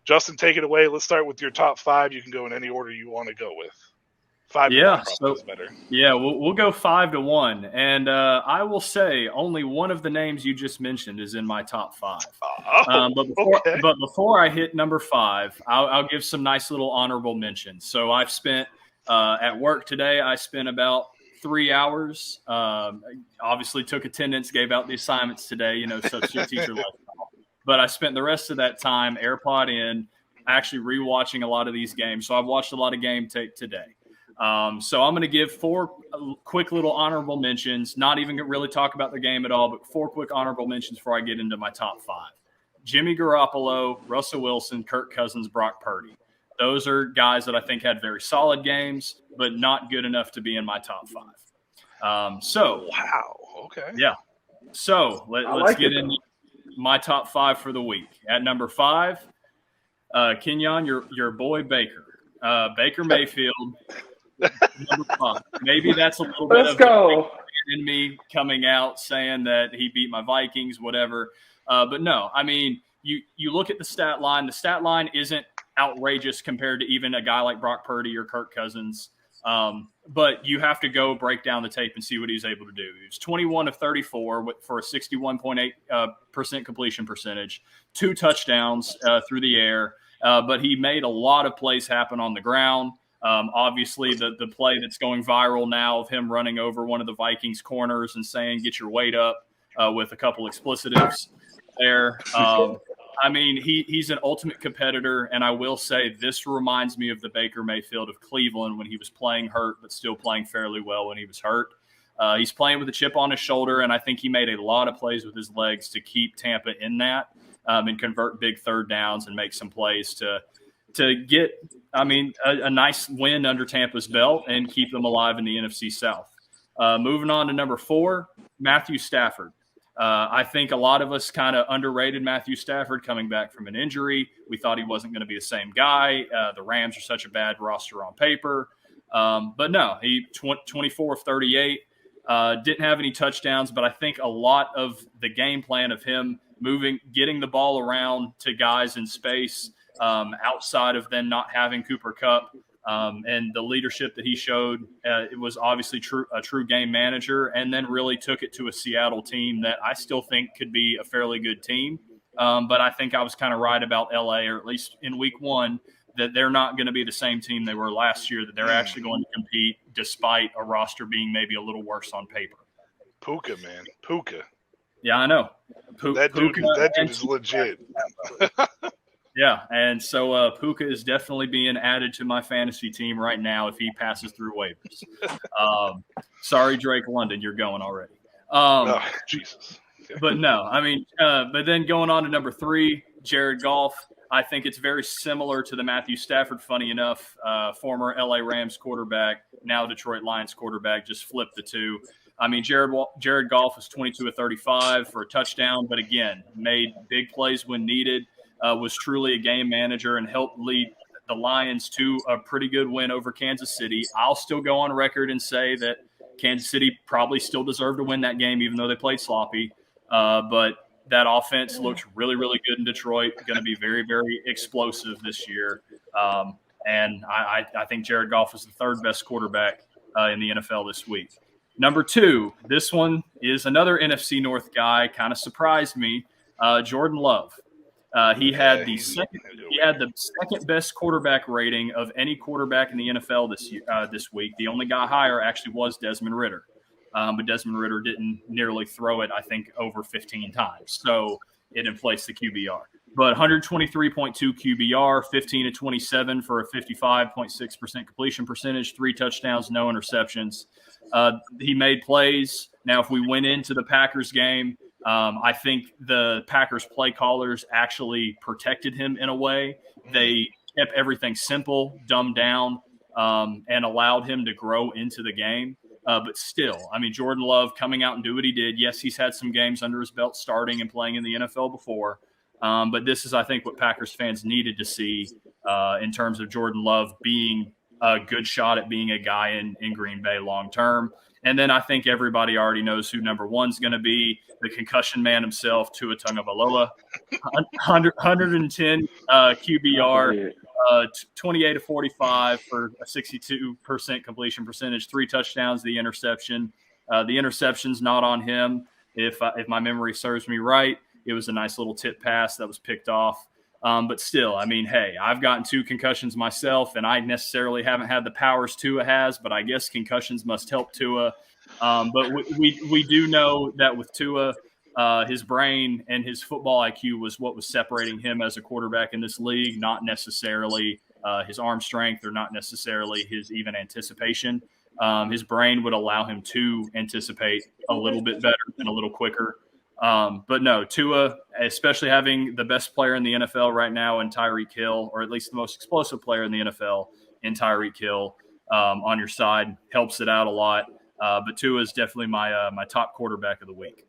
Justin, take it away. Let's start with your top 5. You can go in any order you want to go with. 5 to 1 probably is better. Yeah, we'll go 5-1, and I will say only one of the names you just mentioned is in my top 5. But before I hit number 5, I'll give some nice little honorable mentions. So I've spent at work today. I spent about 3 hours. Obviously, took attendance, gave out the assignments today. Substitute teacher lifestyle. But I spent the rest of that time AirPod in, actually rewatching a lot of these games. So I've watched a lot of game tape today. So I'm going to give 4 quick little honorable mentions, not even really talk about the game at all, but 4 quick honorable mentions before I get into my top 5. Jimmy Garoppolo, Russell Wilson, Kirk Cousins, Brock Purdy. Those are guys that I think had very solid games, but not good enough to be in my top 5. Wow. Okay. Yeah. So let's get into my top 5 for the week. At number 5, Kenyon, your boy Baker. Baker Mayfield. Number 5. Maybe that's a little bit in me coming out saying that he beat my Vikings, whatever. But no, I mean, you look at the stat line. The stat line isn't outrageous compared to even a guy like Brock Purdy or Kirk Cousins. But you have to go break down the tape and see what he's able to do. He was 21 of 34 for a 61.8% completion percentage, 2 touchdowns through the air. But he made a lot of plays happen on the ground. Obviously, the play that's going viral now of him running over one of the Vikings corners and saying, "Get your weight up," with a couple explicitives there. I mean, he's an ultimate competitor, and I will say this reminds me of the Baker Mayfield of Cleveland when he was playing hurt but still playing fairly well when he was hurt. He's playing with a chip on his shoulder, and I think he made a lot of plays with his legs to keep Tampa in that and convert big third downs and make some plays to get, a nice win under Tampa's belt and keep them alive in the NFC South. Moving on to number 4, Matthew Stafford. I think a lot of us kind of underrated Matthew Stafford coming back from an injury. We thought he wasn't going to be the same guy. The Rams are such a bad roster on paper. But no, he 24 of 38, didn't have any touchdowns, but I think a lot of the game plan of him getting the ball around to guys in space outside of then not having Cooper Kupp, and the leadership that he showed, it was obviously a true game manager, and then really took it to a Seattle team that I still think could be a fairly good team. But I think I was kind of right about LA, or at least in week 1, that they're not going to be the same team they were last year, that they're actually going to compete despite a roster being maybe a little worse on paper. Puka, man. Puka. Yeah, I know. That dude is legit. Yeah, and so Puka is definitely being added to my fantasy team right now if he passes through waivers. Sorry, Drake London, you're going already. Jesus. But no, but then going on to number 3, Jared Goff. I think it's very similar to the Matthew Stafford, funny enough, former LA Rams quarterback, now Detroit Lions quarterback, just flipped the two. Jared Goff was 22 of 35 for a touchdown, but again, made big plays when needed, was truly a game manager and helped lead the Lions to a pretty good win over Kansas City. I'll still go on record and say that Kansas City probably still deserved to win that game, even though they played sloppy. But that offense looked really, really good in Detroit, going to be very, very explosive this year. And I think Jared Goff is the 3rd best quarterback in the NFL this week. Number 2, this one is another NFC North guy, kind of surprised me, Jordan Love. He had the second best quarterback rating of any quarterback in the NFL this week. The only guy higher actually was Desmond Ridder. But Desmond Ridder didn't nearly throw it, I think, over 15 times. So it inflates the QBR. But 123.2 QBR, 15 of 27 for a 55.6% completion percentage, 3 touchdowns, no interceptions. He made plays. Now, if we went into the Packers game, I think the Packers play callers actually protected him in a way. They kept everything simple, dumbed down, and allowed him to grow into the game. But still, Jordan Love coming out and do what he did. Yes, he's had some games under his belt starting and playing in the NFL before. But this is, I think, what Packers fans needed to see in terms of Jordan Love being a good shot at being a guy in Green Bay long term. And then I think everybody already knows who number one's going to be, the concussion man himself, Tua Tagovailoa. 110 QBR, 28 to 45 for a 62% completion percentage, 3 touchdowns, the interception. The interception's not on him. If my memory serves me right, it was a nice little tip pass that was picked off. But still, I mean, hey, I've gotten 2 concussions myself, and I necessarily haven't had the powers Tua has, but I guess concussions must help Tua. But we do know that with Tua, his brain and his football IQ was what was separating him as a quarterback in this league, not necessarily his arm strength or not necessarily his even anticipation. His brain would allow him to anticipate a little bit better and a little quicker. But no, Tua, especially having the best player in the NFL right now in Tyreek Hill, or at least the most explosive player in the NFL in Tyreek Hill, on your side, helps it out a lot. But Tua is definitely my top quarterback of the week.